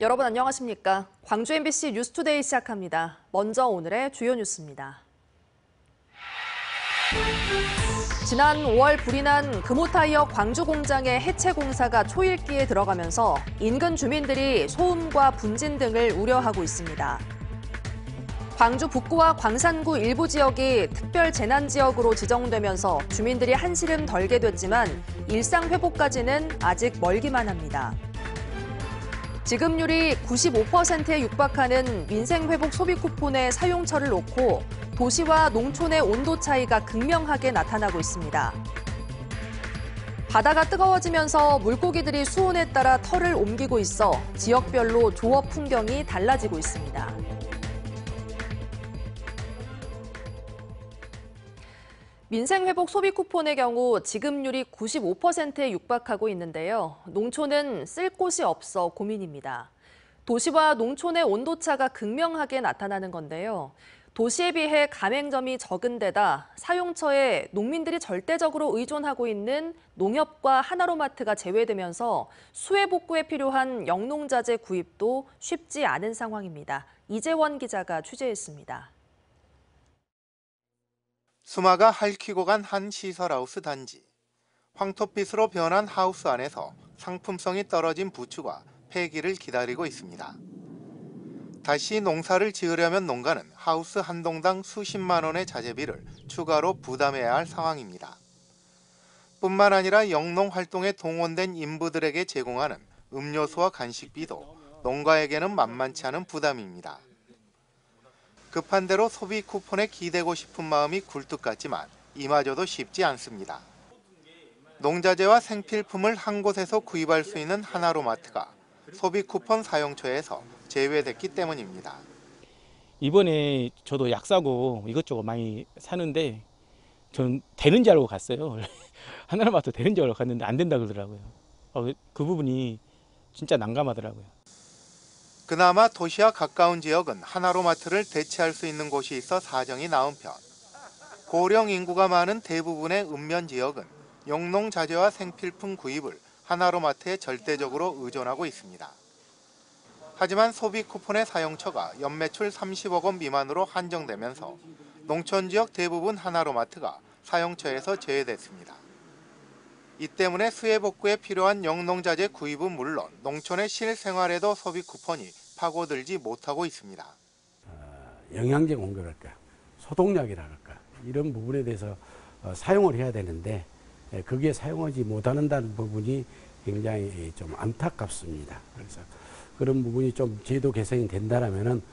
여러분 안녕하십니까? 광주 MBC 뉴스투데이 시작합니다. 먼저 오늘의 주요 뉴스입니다. 지난 5월 불이 난 금호타이어 광주 공장의 해체 공사가 초읽기에 들어가면서 인근 주민들이 소음과 분진 등을 우려하고 있습니다. 광주 북구와 광산구 일부 지역이 특별 재난 지역으로 지정되면서 주민들이 한시름 덜게 됐지만 일상 회복까지는 아직 멀기만 합니다. 지급률이 95%에 육박하는 민생회복 소비 쿠폰의 사용처를 놓고 도시와 농촌의 온도 차이가 극명하게 나타나고 있습니다. 바다가 뜨거워지면서 물고기들이 수온에 따라 털을 옮기고 있어 지역별로 조업 풍경이 달라지고 있습니다. 민생회복 소비 쿠폰의 경우 지급률이 95%에 육박하고 있는데요. 농촌은 쓸 곳이 없어 고민입니다. 도시와 농촌의 온도차가 극명하게 나타나는 건데요. 도시에 비해 가맹점이 적은 데다 사용처에 농민들이 절대적으로 의존하고 있는 농협과 하나로마트가 제외되면서 수해 복구에 필요한 영농자재 구입도 쉽지 않은 상황입니다. 이재원 기자가 취재했습니다. 수마가 핥히고 간 한 시설하우스 단지. 황토빛으로 변한 하우스 안에서 상품성이 떨어진 부추가 폐기를 기다리고 있습니다. 다시 농사를 지으려면 농가는 하우스 한 동당 수십만 원의 자재비를 추가로 부담해야 할 상황입니다. 뿐만 아니라 영농 활동에 동원된 인부들에게 제공하는 음료수와 간식비도 농가에게는 만만치 않은 부담입니다. 급한 대로 소비 쿠폰에 기대고 싶은 마음이 굴뚝 같지만 이마저도 쉽지 않습니다. 농자재와 생필품을 한 곳에서 구입할 수 있는 하나로마트가 소비 쿠폰 사용처에서 제외됐기 때문입니다. 이번에 저도 약 사고 이것저것 많이 사는데 전 되는 줄 알고 갔어요. 하나로마트 되는 줄 알고 갔는데 안 된다 그러더라고요. 그 부분이 진짜 난감하더라고요. 그나마 도시와 가까운 지역은 하나로마트를 대체할 수 있는 곳이 있어 사정이 나은 편. 고령 인구가 많은 대부분의 읍면 지역은 영농 자재와 생필품 구입을 하나로마트에 절대적으로 의존하고 있습니다. 하지만 소비 쿠폰의 사용처가 연매출 30억 원 미만으로 한정되면서 농촌 지역 대부분 하나로마트가 사용처에서 제외됐습니다. 이 때문에 수해 복구에 필요한 영농자재 구입은 물론 농촌의 실생활에도 소비 쿠폰이 파고들지 못하고 있습니다. 영양제 공급할까, 소독약이랄까 이런 부분에 대해서 사용을 해야 되는데 그게 사용하지 못하는다는 부분이 굉장히 좀 안타깝습니다. 그래서 그런 부분이 좀 제도 개선이 된다라면은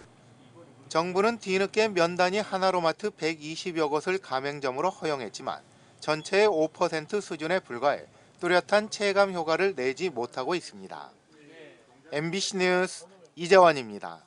정부는 뒤늦게 면단위 하나로마트 120여 곳을 가맹점으로 허용했지만 전체의 5% 수준에 불과해 뚜렷한 체감 효과를 내지 못하고 있습니다. MBC 뉴스 이재원입니다.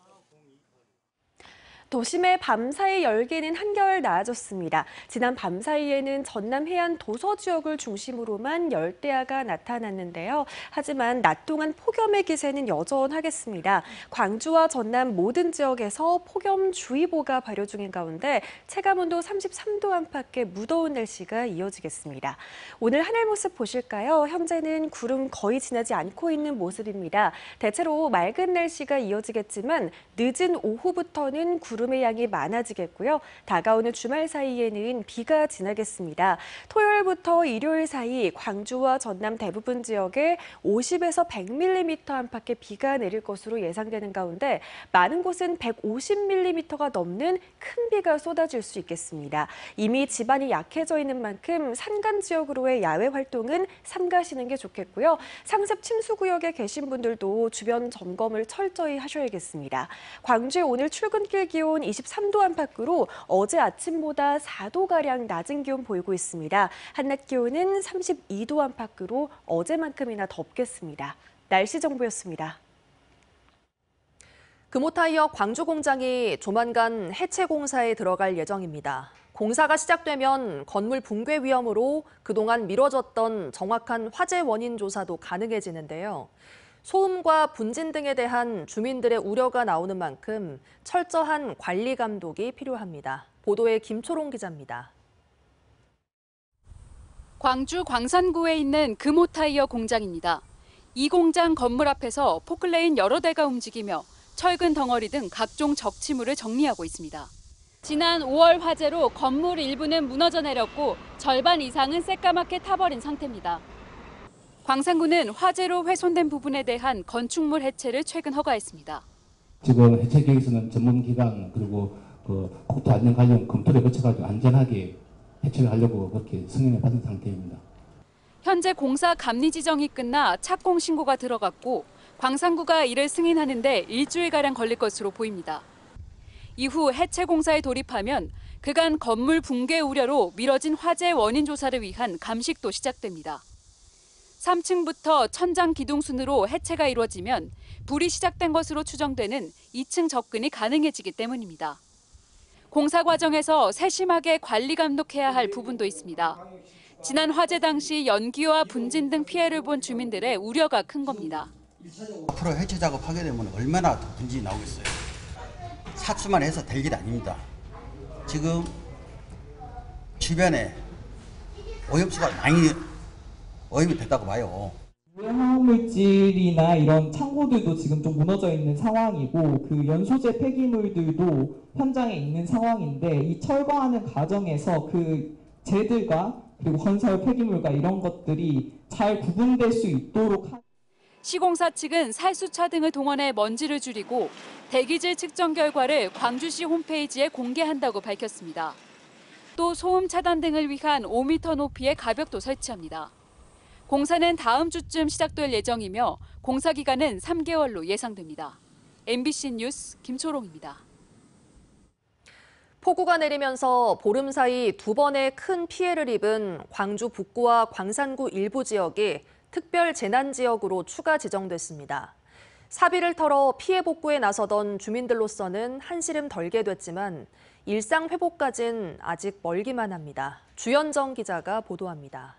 도심의 밤사이 열기는 한결 나아졌습니다. 지난 밤사이에는 전남 해안 도서 지역을 중심으로만 열대야가 나타났는데요. 하지만 낮 동안 폭염의 기세는 여전하겠습니다. 광주와 전남 모든 지역에서 폭염주의보가 발효 중인 가운데 체감온도 33도 안팎의 무더운 날씨가 이어지겠습니다. 오늘 하늘 모습 보실까요? 현재는 구름 거의 지나지 않고 있는 모습입니다. 대체로 맑은 날씨가 이어지겠지만 늦은 오후부터는 구름의 양이 많아지겠고요. 다가오는 주말 사이에는 비가 지나겠습니다. 토요일부터 일요일 사이 광주와 전남 대부분 지역에 50에서 100mm 안팎의 비가 내릴 것으로 예상되는 가운데 많은 곳은 150mm가 넘는 큰 비가 쏟아질 수 있겠습니다. 이미 지반이 약해져 있는 만큼 산간 지역으로의 야외 활동은 삼가시는 게 좋겠고요. 상습 침수 구역에 계신 분들도 주변 점검을 철저히 하셔야겠습니다. 광주의 오늘 출근길 기온 23도 안팎으로 어제 아침보다 4도가량 낮은 기온 보이고 있습니다. 한낮 기온은 32도 안팎으로 어제만큼이나 덥겠습니다. 날씨 정보였습니다. 금호타이어 광주 공장이 조만간 해체 공사에 들어갈 예정입니다. 공사가 시작되면 건물 붕괴 위험으로 그동안 미뤄졌던 정확한 화재 원인 조사도 가능해지는데요. 소음과 분진 등에 대한 주민들의 우려가 나오는 만큼 철저한 관리 감독이 필요합니다. 보도에 김초롱 기자입니다. 광주 광산구에 있는 금호타이어 공장입니다. 이 공장 건물 앞에서 포클레인 여러 대가 움직이며 철근 덩어리 등 각종 적치물을 정리하고 있습니다. 지난 5월 화재로 건물 일부는 무너져 내렸고 절반 이상은 새까맣게 타버린 상태입니다. 광산구는 화재로 훼손된 부분에 대한 건축물 해체를 최근 허가했습니다. 지금 해체 계획서는 전문기관 그리고 국토안전관련 검토를 거쳐가지고 안전하게 해체를 하려고 그렇게 승인을 받은 상태입니다. 현재 공사 감리 지정이 끝나 착공 신고가 들어갔고 광산구가 이를 승인하는 데 일주일가량 걸릴 것으로 보입니다. 이후 해체 공사에 돌입하면 그간 건물 붕괴 우려로 미뤄진 화재 원인 조사를 위한 감식도 시작됩니다. 3층부터 천장 기둥순으로 해체가 이루어지면 불이 시작된 것으로 추정되는 2층 접근이 가능해지기 때문입니다. 공사 과정에서 세심하게 관리 감독해야 할 부분도 있습니다. 지난 화재 당시 연기와 분진 등 피해를 본 주민들의 우려가 큰 겁니다. 앞으로 해체 작업하게 되면 얼마나 더 분진이 나오겠어요. 착수만 해서 될 일 아닙니다. 지금 주변에 오염수가 많이 오염이 됐다고 봐요. 화학물질이나 이런 창고들도 지금 좀 무너져 있는 상황이고 그 연소재 폐기물들도 현장에 있는 상황인데 이 철거하는 과정에서 그 재들과 그리고 건설 폐기물과 이런 것들이 잘 구분될 수 있도록 시공사 측은 살수차 등을 동원해 먼지를 줄이고 대기질 측정 결과를 광주시 홈페이지에 공개한다고 밝혔습니다. 또 소음 차단 등을 위한 5m 높이의 가벽도 설치합니다. 공사는 다음 주쯤 시작될 예정이며 공사 기간은 3개월로 예상됩니다. MBC 뉴스 김초롱입니다. 폭우가 내리면서 보름 사이 2번의 큰 피해를 입은 광주 북구와 광산구 일부 지역이 특별 재난 지역으로 추가 지정됐습니다. 사비를 털어 피해 복구에 나서던 주민들로서는 한시름 덜게 됐지만 일상 회복까진 아직 멀기만 합니다. 주현정 기자가 보도합니다.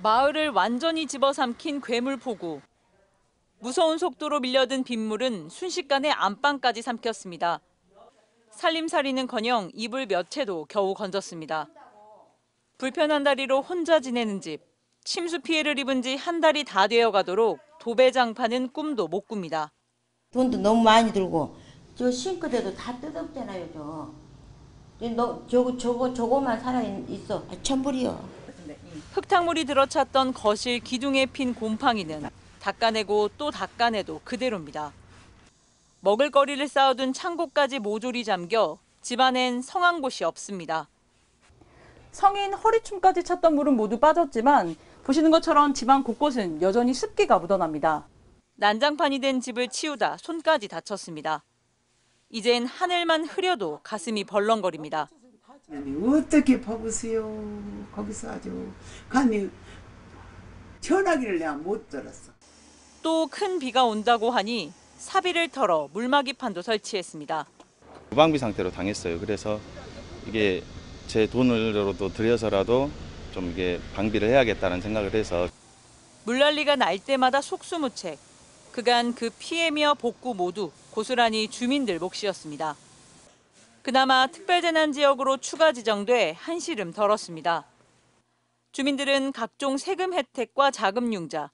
마을을 완전히 집어삼킨 괴물폭우. 무서운 속도로 밀려든 빗물은 순식간에 안방까지 삼켰습니다. 살림살이는커녕 이불 몇 채도 겨우 건졌습니다. 불편한 다리로 혼자 지내는 집, 침수 피해를 입은 지 한 달이 다 되어가도록 도배장파는 꿈도 못 꿉니다. 돈도 너무 많이 들고 저 싱크대도 다 뜯었잖아요. 저거만 살아있어. 천불이요. 흙탕물이 들어찼던 거실 기둥에 핀 곰팡이는 닦아내고 또 닦아내도 그대로입니다. 먹을거리를 쌓아둔 창고까지 모조리 잠겨 집안엔 성한 곳이 없습니다. 성인 허리춤까지 찼던 물은 모두 빠졌지만 보시는 것처럼 집안 곳곳은 여전히 습기가 묻어납니다. 난장판이 된 집을 치우다 손까지 다쳤습니다. 이젠 하늘만 흐려도 가슴이 벌렁거립니다. 어떻게 봐보세요. 거기서 아주 아니 전화기를 내가 못 들었어. 또 큰 비가 온다고 하니 사비를 털어 물막이판도 설치했습니다. 무방비 상태로 당했어요. 그래서 이게 제 돈으로도 들여서라도 좀 이게 방비를 해야겠다는 생각을 해서 물난리가 날 때마다 속수무책. 그간 그 피해며 복구 모두 고스란히 주민들 몫이었습니다. 그나마 특별재난지역으로 추가 지정돼 한시름 덜었습니다. 주민들은 각종 세금 혜택과 자금 융자,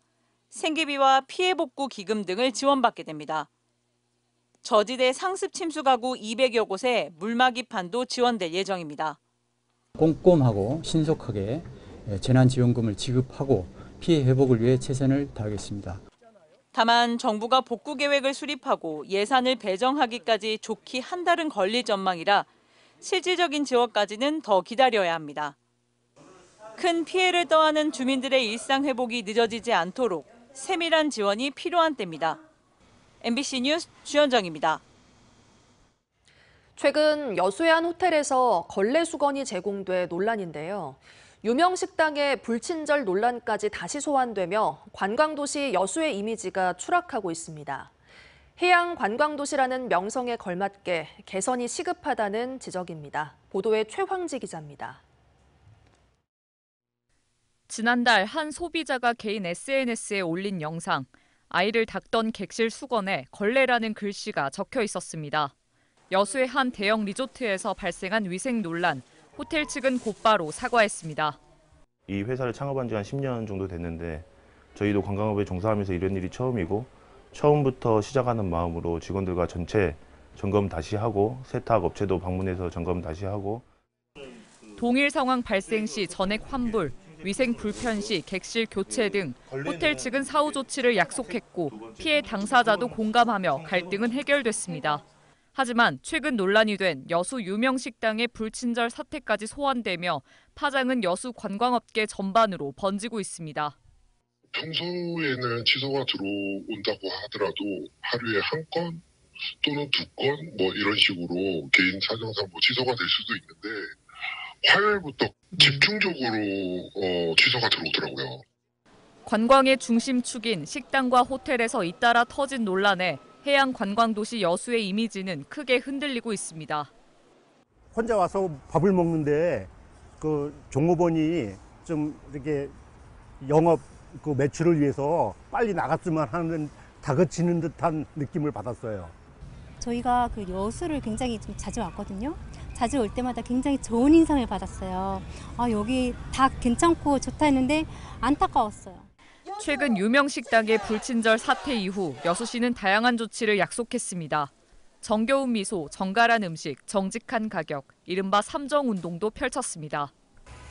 생계비와 피해 복구 기금 등을 지원받게 됩니다. 저지대 상습 침수 가구 200여 곳에 물막이판도 지원될 예정입니다. 꼼꼼하고 신속하게 재난지원금을 지급하고 피해 회복을 위해 최선을 다하겠습니다. 다만 정부가 복구 계획을 수립하고 예산을 배정하기까지 좋기 한 달은 걸릴 전망이라 실질적인 지원까지는 더 기다려야 합니다. 큰 피해를 떠안은 주민들의 일상 회복이 늦어지지 않도록 세밀한 지원이 필요한 때입니다. MBC 뉴스 주현정입니다. 최근 여수의 한 호텔에서 걸레 수건이 제공돼 논란인데요. 유명 식당의 불친절 논란까지 다시 소환되며 관광도시 여수의 이미지가 추락하고 있습니다. 해양 관광도시라는 명성에 걸맞게 개선이 시급하다는 지적입니다. 보도에 최황지 기자입니다. 지난달 한 소비자가 개인 SNS에 올린 영상, 아이를 닦던 객실 수건에 걸레라는 글씨가 적혀 있었습니다. 여수의 한 대형 리조트에서 발생한 위생 논란, 호텔 측은 곧바로 사과했습니다. 이 회사를 창업한 지 한 10년 정도 됐는데 저희도 관광업에 종사하면서 이런 일이 처음이고 처음부터 시작하는 마음으로 직원들과 전체 점검 다시 하고 세탁 업체도 방문해서 점검 다시 하고 동일 상황 발생 시 전액 환불, 위생 불편 시 객실 교체 등 호텔 측은 사후 조치를 약속했고 피해 당사자도 공감하며 갈등은 해결됐습니다. 하지만 최근 논란이 된 여수 유명 식당의 불친절 사태까지 소환되며 파장은 여수 관광업계 전반으로 번지고 있습니다. 평소에는 취소가 들어온다고 하더라도 하루에 한 건 또는 두 건 뭐 이런 식으로 개인 사정상 뭐 취소가 될 수도 있는데 화요일부터 집중적으로 취소가 들어오더라고요. 관광의 중심축인 식당과 호텔에서 잇따라 터진 논란에 해양 관광도시 여수의 이미지는 크게 흔들리고 있습니다. 혼자 와서 밥을 먹는데 그 종업원이 좀 이렇게 영업 그 매출을 위해서 빨리 나갔으면 하는 다그치는 듯한 느낌을 받았어요. 저희가 그 여수를 굉장히 좀 자주 왔거든요. 자주 올 때마다 굉장히 좋은 인상을 받았어요. 아, 여기 다 괜찮고 좋다 했는데 안타까웠어요. 최근 유명 식당의 불친절 사태 이후 여수시는 다양한 조치를 약속했습니다. 정겨운 미소, 정갈한 음식, 정직한 가격, 이른바 삼정운동도 펼쳤습니다.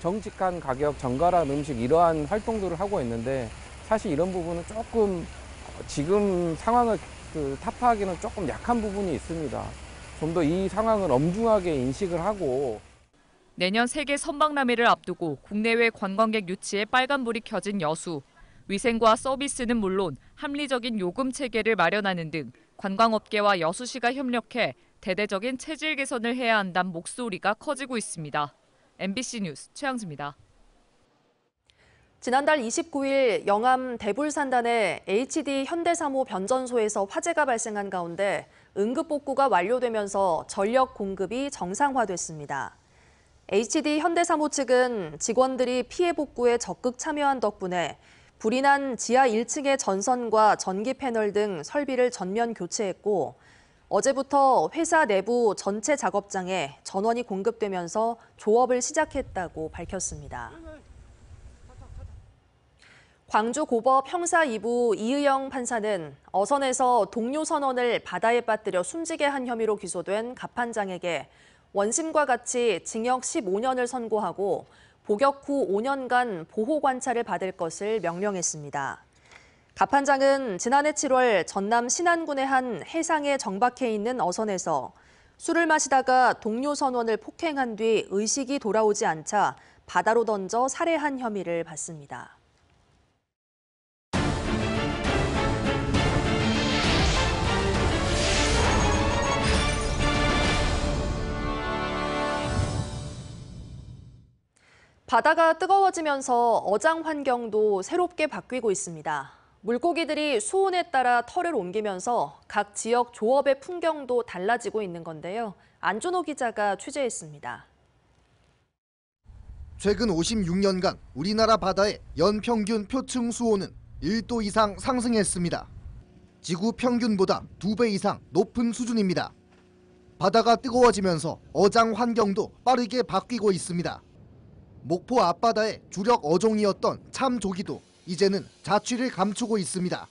정직한 가격, 정갈한 음식 이러한 활동들을 하고 있는데 사실 이런 부분은 조금 지금 상황을 타파하기는 조금 약한 부분이 있습니다. 좀 더 이 상황을 엄중하게 인식을 하고 내년 세계 선박람회를 앞두고 국내외 관광객 유치에 빨간불이 켜진 여수. 위생과 서비스는 물론 합리적인 요금 체계를 마련하는 등 관광업계와 여수시가 협력해 대대적인 체질 개선을 해야 한다는 목소리가 커지고 있습니다. MBC 뉴스 최양수입니다. 지난달 29일 영암 대불산단의 HD 현대사모 변전소에서 화재가 발생한 가운데 응급복구가 완료되면서 전력 공급이 정상화됐습니다. HD 현대사모 측은 직원들이 피해 복구에 적극 참여한 덕분에 불이 난 지하 1층의 전선과 전기 패널 등 설비를 전면 교체했고 어제부터 회사 내부 전체 작업장에 전원이 공급되면서 조업을 시작했다고 밝혔습니다. 광주 고법 형사 2부 이의영 판사는 어선에서 동료 선원을 바다에 빠뜨려 숨지게 한 혐의로 기소된 갑판장에게 원심과 같이 징역 15년을 선고하고 복역 후 5년간 보호 관찰을 받을 것을 명령했습니다. 갑판장은 지난해 7월 전남 신안군의 한 해상에 정박해 있는 어선에서 술을 마시다가 동료 선원을 폭행한 뒤 의식이 돌아오지 않자 바다로 던져 살해한 혐의를 받습니다. 바다가 뜨거워지면서 어장 환경도 새롭게 바뀌고 있습니다. 물고기들이 수온에 따라 털을 옮기면서 각 지역 조업의 풍경도 달라지고 있는 건데요. 안준호 기자가 취재했습니다. 최근 56년간 우리나라 바다의 연평균 표층 수온은 1도 이상 상승했습니다. 지구 평균보다 2배 이상 높은 수준입니다. 바다가 뜨거워지면서 어장 환경도 빠르게 바뀌고 있습니다. 목포 앞바다의 주력 어종이었던 참조기도 이제는 자취를 감추고 있습니다.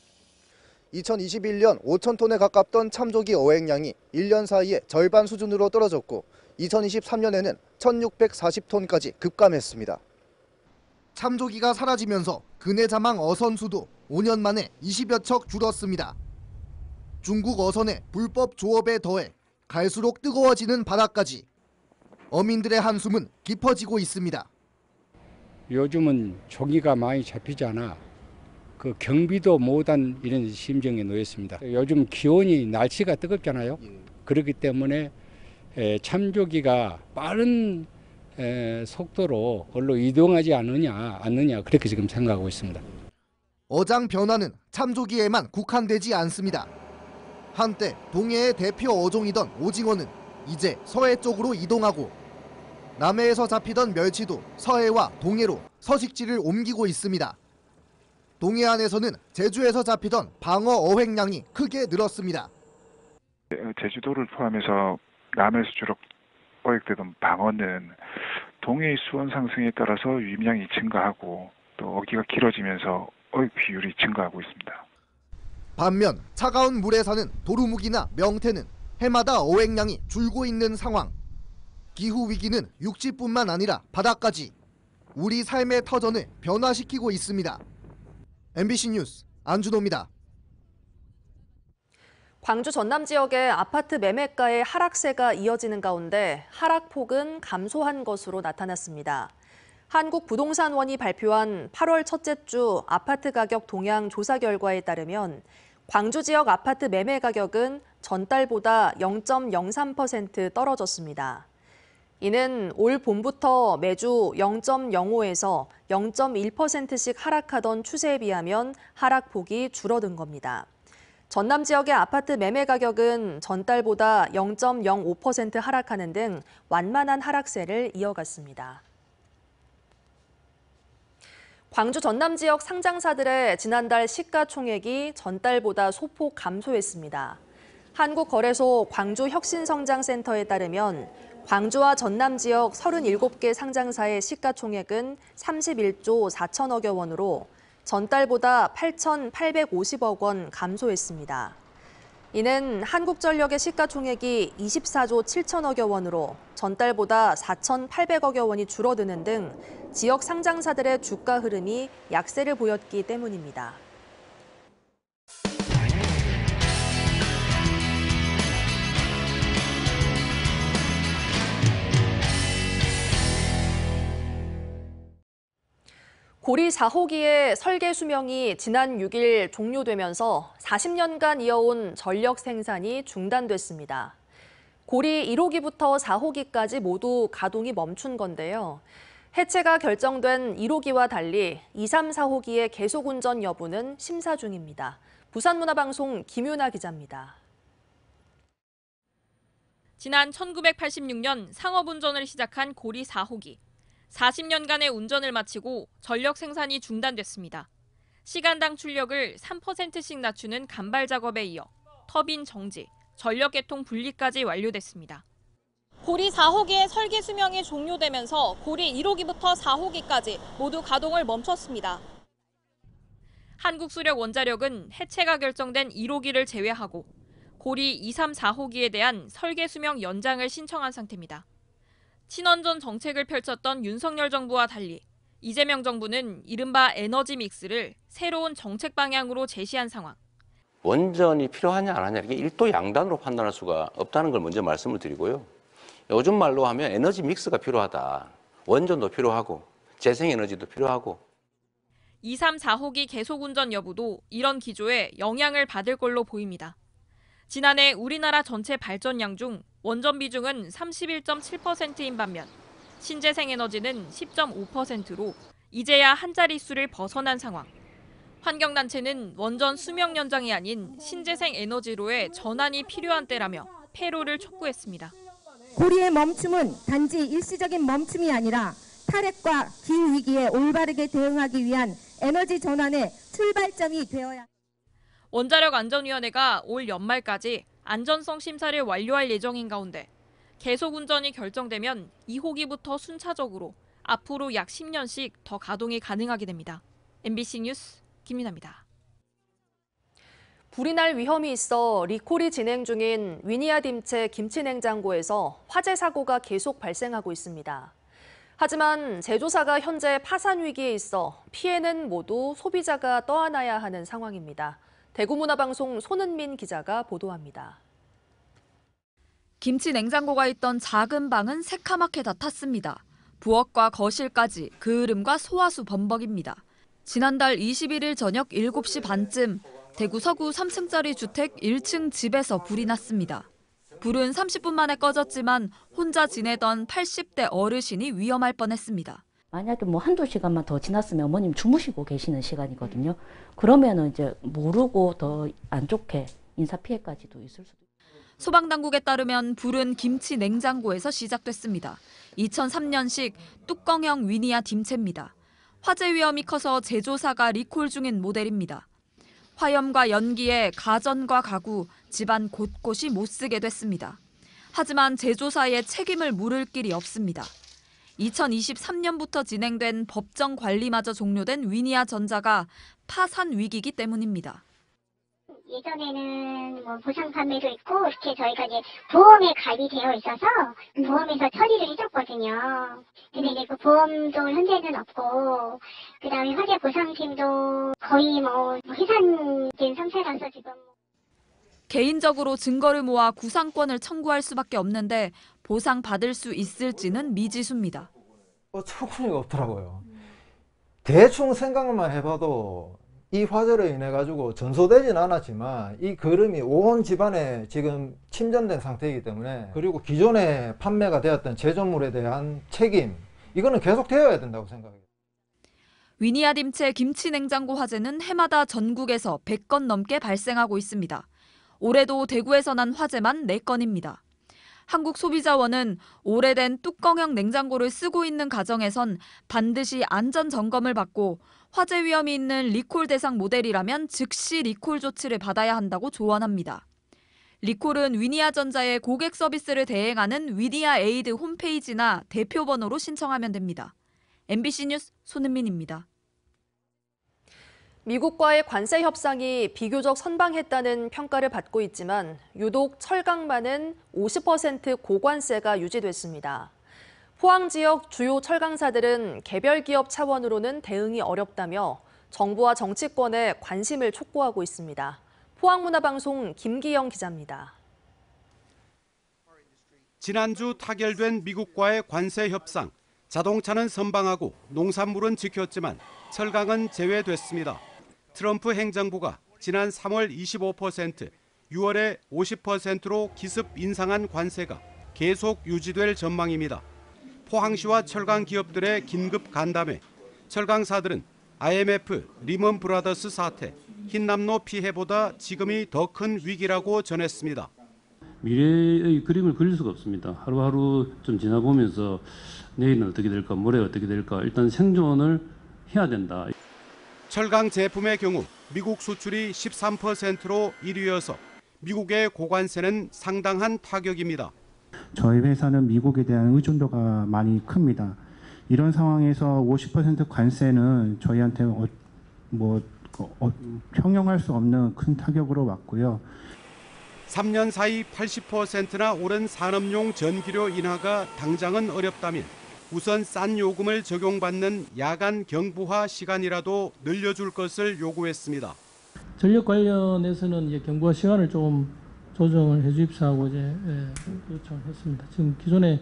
2021년 5천 톤에 가깝던 참조기 어획량이 1년 사이에 절반 수준으로 떨어졌고 2023년에는 1,640톤까지 급감했습니다. 참조기가 사라지면서 근해 자망 어선 수도 5년 만에 20여 척 줄었습니다. 중국 어선의 불법 조업에 더해 갈수록 뜨거워지는 바다까지 어민들의 한숨은 깊어지고 있습니다. 요즘은 조기가 많이 잡히잖아. 그 경비도 못한 이런 심정에 놓였습니다. 요즘 기온이 날씨가 뜨겁잖아요. 그렇기 때문에 참조기가 빠른 속도로 얼로 이동하지 않느냐 그렇게 지금 생각하고 있습니다. 어장 변화는 참조기에만 국한되지 않습니다. 한때 동해의 대표 어종이던 오징어는 이제 서해 쪽으로 이동하고 남해에서 잡히던 멸치도 서해와 동해로 서식지를 옮기고 있습니다. 동해안에서는 제주에서 잡히던 방어 어획량이 크게 늘었습니다. 제주도를 포함해서 남해에서 주로 어획되던 방어는 동해의 수온 상승에 따라서 유입량이 증가하고 또 어기가 길어지면서 어획 비율이 증가하고 있습니다. 반면 차가운 물에 사는 도루묵이나 명태는 해마다 어획량이 줄고 있는 상황. 기후 위기는 육지뿐만 아니라 바다까지 우리 삶의 터전을 변화시키고 있습니다. MBC 뉴스 안준호입니다. 광주 전남 지역의 아파트 매매가의 하락세가 이어지는 가운데 하락폭은 감소한 것으로 나타났습니다. 한국부동산원이 발표한 8월 첫째 주 아파트 가격 동향 조사 결과에 따르면 광주 지역 아파트 매매 가격은 전달보다 0.03% 떨어졌습니다. 이는 올 봄부터 매주 0.05에서 0.1%씩 하락하던 추세에 비하면 하락폭이 줄어든 겁니다. 전남 지역의 아파트 매매 가격은 전달보다 0.05% 하락하는 등 완만한 하락세를 이어갔습니다. 광주 전남 지역 상장사들의 지난달 시가총액이 전달보다 소폭 감소했습니다. 한국거래소 광주혁신성장센터에 따르면 광주와 전남 지역 37개 상장사의 시가총액은 31조 4천억여 원으로 전달보다 8,850억 원 감소했습니다. 이는 한국전력의 시가총액이 24조 7천억여 원으로 전달보다 4,800억여 원이 줄어드는 등 지역 상장사들의 주가 흐름이 약세를 보였기 때문입니다. 고리 4호기의 설계 수명이 지난 6일 종료되면서 40년간 이어온 전력 생산이 중단됐습니다. 고리 1호기부터 4호기까지 모두 가동이 멈춘 건데요. 해체가 결정된 1호기와 달리 2, 3, 4호기의 계속 운전 여부는 심사 중입니다. 부산문화방송 김윤아 기자입니다. 지난 1986년 상업운전을 시작한 고리 4호기. 40년간의 운전을 마치고 전력 생산이 중단됐습니다. 시간당 출력을 3%씩 낮추는 간발 작업에 이어 터빈 정지, 전력 개통 분리까지 완료됐습니다. 고리 4호기의 설계 수명이 종료되면서 고리 1호기부터 4호기까지 모두 가동을 멈췄습니다. 한국수력원자력은 해체가 결정된 1호기를 제외하고 고리 2, 3, 4호기에 대한 설계 수명 연장을 신청한 상태입니다. 친원전 정책을 펼쳤던 윤석열 정부와 달리 이재명 정부는 이른바 에너지 믹스를 새로운 정책 방향으로 제시한 상황. 원전이 필요하냐 안 하냐 이게 일도 양단으로 판단할 수가 없다는 걸 먼저 말씀을 드리고요. 요즘 말로 하면 에너지 믹스가 필요하다. 원전도 필요하고 재생에너지도 필요하고. 2, 3, 4호기 계속 운전 여부도 이런 기조에 영향을 받을 걸로 보입니다. 지난해 우리나라 전체 발전량 중 원전 비중은 31.7%인 반면 신재생에너지는 10.5%로 이제야 한 자릿수를 벗어난 상황. 환경단체는 원전 수명 연장이 아닌 신재생에너지로의 전환이 필요한 때라며 폐로를 촉구했습니다. 고리의 멈춤은 단지 일시적인 멈춤이 아니라 탈핵과 기후위기에 올바르게 대응하기 위한 에너지 전환의 출발점이 되어야 합니다. 원자력안전위원회가 올 연말까지 안전성 심사를 완료할 예정인 가운데 계속 운전이 결정되면 2호기부터 순차적으로 앞으로 약 10년씩 더 가동이 가능하게 됩니다. MBC 뉴스 김민아입니다. 불이 날 위험이 있어 리콜이 진행 중인 위니아 딤체 김치냉장고에서 화재 사고가 계속 발생하고 있습니다. 하지만 제조사가 현재 파산 위기에 있어 피해는 모두 소비자가 떠안아야 하는 상황입니다. 대구문화방송 손은민 기자가 보도합니다. 김치 냉장고가 있던 작은 방은 새카맣게 다 탔습니다. 부엌과 거실까지 그을음과 소화수 범벅입니다. 지난달 21일 저녁 7시 반쯤 대구 서구 3층짜리 주택 1층 집에서 불이 났습니다. 불은 30분 만에 꺼졌지만 혼자 지내던 80대 어르신이 위험할 뻔했습니다. 만약에 뭐 한두 시간만 더 지났으면 어머님 주무시고 계시는 시간이거든요. 그러면은 이제 모르고 더 안 좋게 인사피해까지도 있을 수도 있고. 소방당국에 따르면 불은 김치 냉장고에서 시작됐습니다. 2003년식 뚜껑형 위니아 딤체입니다. 화재 위험이 커서 제조사가 리콜 중인 모델입니다. 화염과 연기에 가전과 가구, 집안 곳곳이 못쓰게 됐습니다. 하지만 제조사의 책임을 물을 길이 없습니다. 2023년부터 진행된 법정 관리마저 종료된 위니아전자가 파산 위기이기 때문입니다. 예전에는 뭐 보상 판매도 있고 이렇게 저희가 이제 보험에 가입되어 있어서 보험에서 처리를 해줬거든요. 근데 이제 그 보험도 현재는 없고 그다음에 화재 보상팀도 거의 뭐 해산된 상태라서 지금. 개인적으로 증거를 모아 구상권을 청구할 수밖에 없는데 보상 받을 수 있을지는 미지수입니다. 처분이 없더라고요. 대충 생각만 해봐도 이 화재로 인해 가지고 전소되진 않았지만 이 거름이 온 집안에 지금 침전된 상태이기 때문에, 그리고 기존에 판매가 되었던 제조물에 대한 책임, 이거는 계속 되어야 된다고 생각해요. 위니아딤체 김치냉장고 화재는 해마다 전국에서 100건 넘게 발생하고 있습니다. 올해도 대구에서 난 화재만 4건입니다. 한국소비자원은 오래된 뚜껑형 냉장고를 쓰고 있는 가정에선 반드시 안전 점검을 받고 화재 위험이 있는 리콜 대상 모델이라면 즉시 리콜 조치를 받아야 한다고 조언합니다. 리콜은 위니아전자의 고객 서비스를 대행하는 위니아 에이드 홈페이지나 대표 번호로 신청하면 됩니다. MBC 뉴스 손은민입니다. 미국과의 관세 협상이 비교적 선방했다는 평가를 받고 있지만 유독 철강만은 50% 고관세가 유지됐습니다. 포항 지역 주요 철강사들은 개별 기업 차원으로는 대응이 어렵다며 정부와 정치권에 관심을 촉구하고 있습니다. 포항문화방송 김기영 기자입니다. 지난주 타결된 미국과의 관세 협상, 자동차는 선방하고 농산물은 지켰지만 철강은 제외됐습니다. 트럼프 행정부가 지난 3월 25%, 6월에 50%로 기습 인상한 관세가 계속 유지될 전망입니다. 포항시와 철강 기업들의 긴급 간담회, 철강사들은 IMF, 리먼 브라더스 사태, 흰남노 피해보다 지금이 더 큰 위기라고 전했습니다. 미래의 그림을 그릴 수가 없습니다. 하루하루 좀 지나보면서 내일은 어떻게 될까, 모레 어떻게 될까, 일단 생존을 해야 된다. 철강 제품의 경우 미국 수출이 13%로 1위여서 미국의 고관세는 상당한 타격입니다. 저희 회사는 미국에 대한 의존도가 많이 큽니다. 이런 상황에서 50% 관세는 저희한테 형용할 수 없는 큰 타격으로 왔고요. 3년 사이 80%나 오른 산업용 전기료 인하가 당장은 어렵다면 우선 싼 요금을 적용받는 야간 경부화 시간이라도 늘려줄 것을 요구했습니다. 전력 관련해서는 이제 경부화 시간을 좀 조정을 해주십사하고 이제 요청을 했습니다. 지금 기존에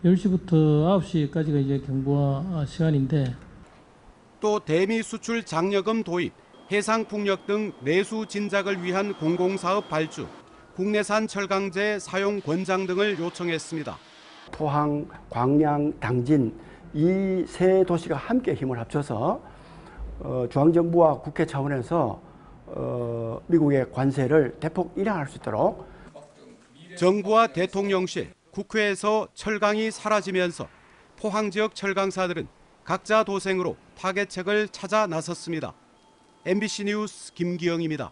10시부터 9시까지가 이제 경부화 시간인데, 또 대미 수출 장려금 도입, 해상풍력 등 내수 진작을 위한 공공사업 발주, 국내산 철강제 사용 권장 등을 요청했습니다. 포항, 광양, 당진 이 세 도시가 함께 힘을 합쳐서 중앙정부와 국회 차원에서 미국의 관세를 대폭 인하할 수 있도록. 정부와 대통령실, 국회에서 철강이 사라지면서 포항 지역 철강사들은 각자 도생으로 타개책을 찾아 나섰습니다. MBC 뉴스 김기영입니다.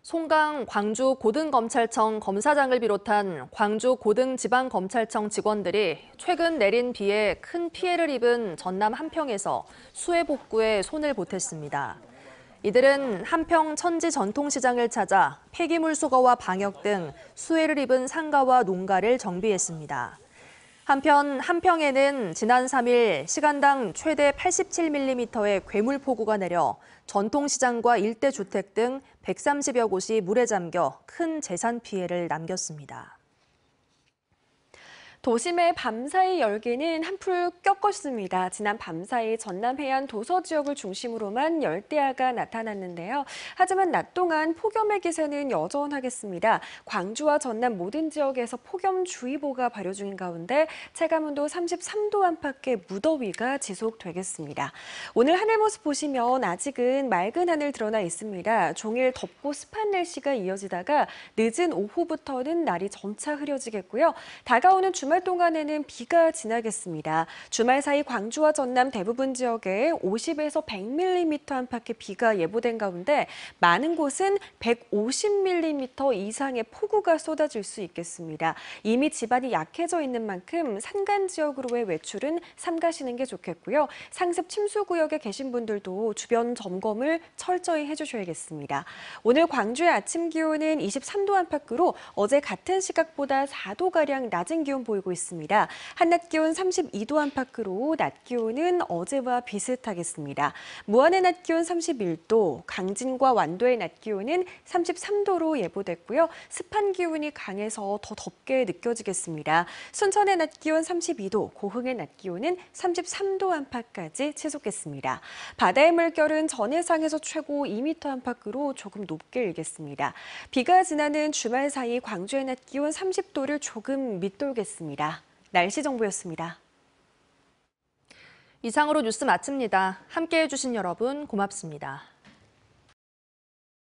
송강 광주 고등검찰청 검사장을 비롯한 광주 고등지방검찰청 직원들이 최근 내린 비에 큰 피해를 입은 전남 한평에서 수해 복구에 손을 보탰습니다. 이들은 한평 천지 전통시장을 찾아 폐기물 수거와 방역 등 수해를 입은 상가와 농가를 정비했습니다. 한편 한평에는 지난 3일 시간당 최대 87mm의 괴물폭우가 내려 전통시장과 일대 주택 등 130여 곳이 물에 잠겨 큰 재산 피해를 남겼습니다. 도심의 밤사이 열기는 한풀 꺾었습니다. 지난 밤사이 전남 해안 도서 지역을 중심으로만 열대야가 나타났는데요. 하지만 낮 동안 폭염의 기세는 여전하겠습니다. 광주와 전남 모든 지역에서 폭염주의보가 발효 중인 가운데 체감온도 33도 안팎의 무더위가 지속되겠습니다. 오늘 하늘 모습 보시면 아직은 맑은 하늘 드러나 있습니다. 종일 덥고 습한 날씨가 이어지다가 늦은 오후부터는 날이 점차 흐려지겠고요. 다가오는 주말 주말 동안에는 비가 지나겠습니다. 주말 사이 광주와 전남 대부분 지역에 50에서 100mm 안팎의 비가 예보된 가운데 많은 곳은 150mm 이상의 폭우가 쏟아질 수 있겠습니다. 이미 지반이 약해져 있는 만큼 산간 지역으로의 외출은 삼가시는 게 좋겠고요. 상습 침수 구역에 계신 분들도 주변 점검을 철저히 해주셔야겠습니다. 오늘 광주의 아침 기온은 23도 안팎으로 어제 같은 시각보다 4도가량 낮은 기온 보이고 있습니다. 한낮 기온 32도 안팎으로 낮 기온은 어제와 비슷하겠습니다. 무안의 낮 기온 31도, 강진과 완도의 낮 기온은 33도로 예보됐고요. 습한 기온이 강해서 더 덥게 느껴지겠습니다. 순천의 낮 기온 32도, 고흥의 낮 기온은 33도 안팎까지 치솟겠습니다. 바다의 물결은 전해상에서 최고 2m 안팎으로 조금 높게 일겠습니다. 비가 지나는 주말 사이 광주의 낮 기온 30도를 조금 밑돌겠습니다. 날씨 정보였습니다. 이상으로 뉴스 마칩니다. 함께해 주신 여러분 고맙습니다.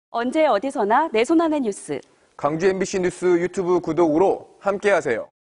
언제 어디서나 내 손 안의 뉴스. 광주 MBC 뉴스 유튜브 구독으로 함께하세요.